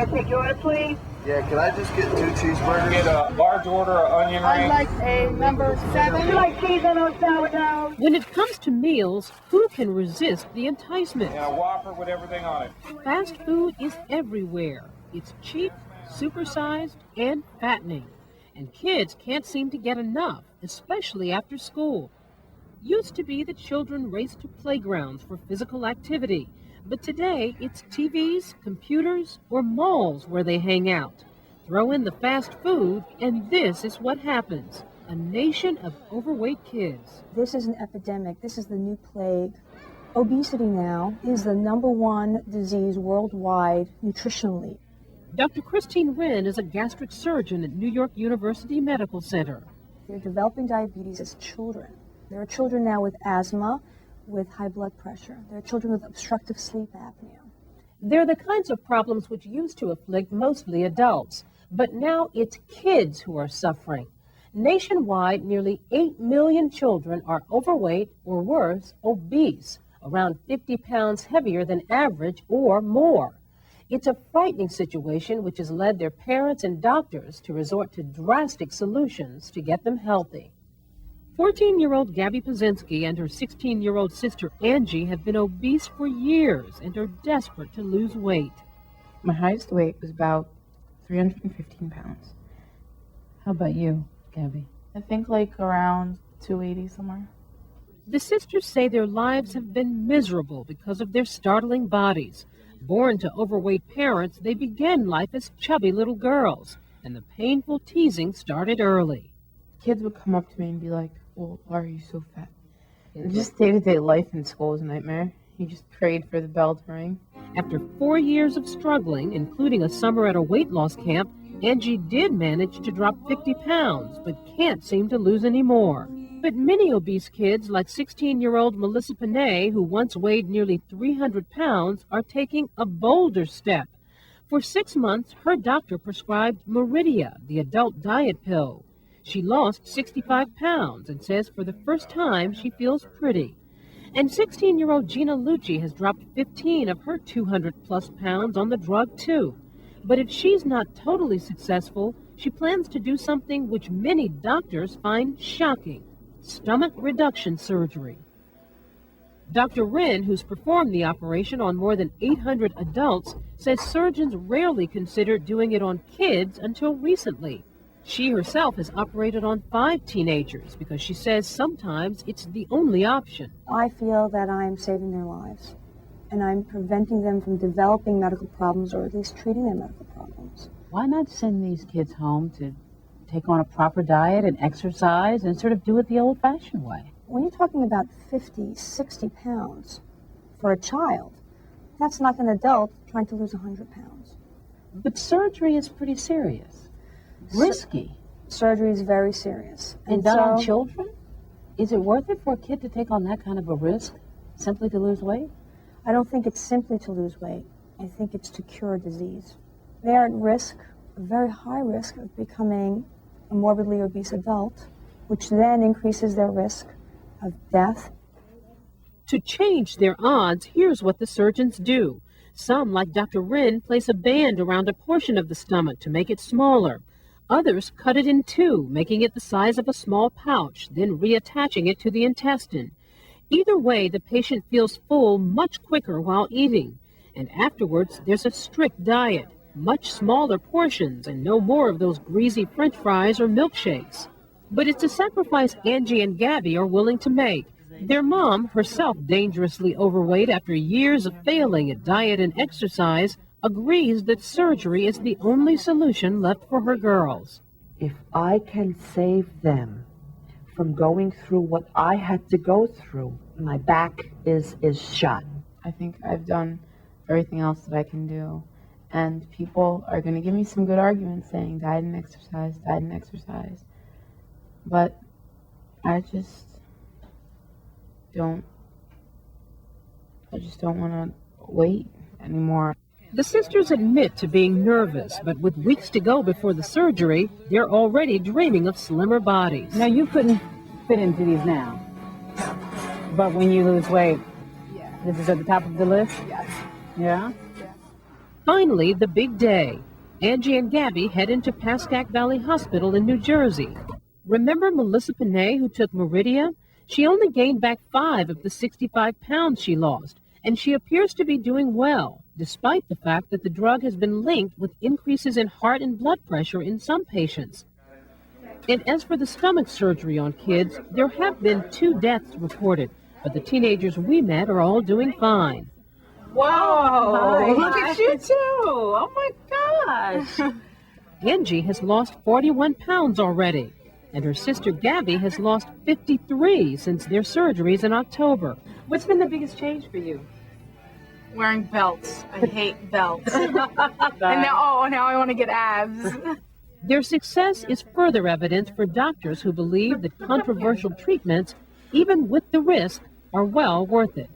I take your order, please? Yeah, can I just get 2 cheeseburgers? Get a large order of onion rings. I'd like a number 7. Would you like cheese on those sourdough? When it comes to meals, who can resist the enticement? And a Whopper with everything on it. Fast food is everywhere. It's cheap, supersized, and fattening. And kids can't seem to get enough, especially after school. Used to be that children raced to playgrounds for physical activity, but today it's TVs, computers, or malls where they hang out. Throw in the fast food, and this is what happens. A nation of overweight kids. This is an epidemic. This is the new plague. Obesity now is the #1 disease worldwide nutritionally. Dr. Christine Wren is a gastric surgeon at New York University Medical Center. They're developing diabetes as children. There are children now with asthma, with high blood pressure. There are children with obstructive sleep apnea. They're the kinds of problems which used to afflict mostly adults, but now it's kids who are suffering. Nationwide, nearly 8 million children are overweight or worse, obese, around 50 pounds heavier than average or more. It's a frightening situation which has led their parents and doctors to resort to drastic solutions to get them healthy. 14-year-old Gabby Pazinski and her 16-year-old sister Angie have been obese for years and are desperate to lose weight. My highest weight was about 315 pounds. How about you, Gabby? I think like around 280 somewhere. The sisters say their lives have been miserable because of their startling bodies. Born to overweight parents, they began life as chubby little girls, and the painful teasing started early. Kids would come up to me and be like, well, why are you so fat? And just day-to-day life in school was a nightmare. You just prayed for the bell to ring. After 4 years of struggling, including a summer at a weight loss camp, Angie did manage to drop 50 pounds, but can't seem to lose any more. But many obese kids, like 16-year-old Melissa Panay, who once weighed nearly 300 pounds, are taking a bolder step. For 6 months, her doctor prescribed Meridia, the adult diet pill. She lost 65 pounds and says for the first time she feels pretty. And 16-year-old Gina Lucci has dropped 15 of her 200-plus pounds on the drug, too. But if she's not totally successful, she plans to do something which many doctors find shocking: stomach reduction surgery. Dr. Wren, who's performed the operation on more than 800 adults, says surgeons rarely consider doing it on kids until recently. She herself has operated on 5 teenagers because she says sometimes it's the only option. I feel that I'm saving their lives, and I'm preventing them from developing medical problems, or at least treating their medical problems. Why not send these kids home to take on a proper diet and exercise and sort of do it the old-fashioned way? When you're talking about 50, 60 pounds for a child, that's like an adult trying to lose 100 pounds. But surgery is pretty serious. Risky. Surgery is very serious. And done on children? Is it worth it for a kid to take on that kind of a risk simply to lose weight? I don't think it's simply to lose weight. I think it's to cure a disease. They are at risk, a very high risk, of becoming a morbidly obese adult, which then increases their risk of death. To change their odds, here's what the surgeons do. Some, like Dr. Wren, place a band around a portion of the stomach to make it smaller. Others cut it in two, making it the size of a small pouch, then reattaching it to the intestine. Either way, the patient feels full much quicker while eating. And afterwards, there's a strict diet, much smaller portions, and no more of those greasy French fries or milkshakes. But it's a sacrifice Angie and Gabby are willing to make. Their mom, herself dangerously overweight after years of failing at diet and exercise, agrees that surgery is the only solution left for her girls. If I can save them from going through what I had to go through, my back is shot. I think I've done everything else that I can do. And people are going to give me some good arguments saying diet and exercise, diet and exercise. But I just don't want to wait anymore. The sisters admit to being nervous, but with weeks to go before the surgery, they're already dreaming of slimmer bodies. Now, you couldn't fit into these now. But when you lose weight, this is at the top of the list? Yes. Yeah? Finally, the big day. Angie and Gabby head into Pascack Valley Hospital in New Jersey. Remember Melissa Panay, who took Meridia? She only gained back 5 of the 65 pounds she lost, and she appears to be doing well, despite the fact that the drug has been linked with increases in heart and blood pressure in some patients. And as for the stomach surgery on kids, there have been 2 deaths reported, but the teenagers we met are all doing fine. Whoa! Look at you too! Oh my gosh! Angie has lost 41 pounds already, and her sister Gabby has lost 53 since their surgeries in October. What's been the biggest change for you? Wearing belts. I hate belts. And now I want to get abs. Their success is further evidence for doctors who believe that controversial treatments, even with the risk, are well worth it.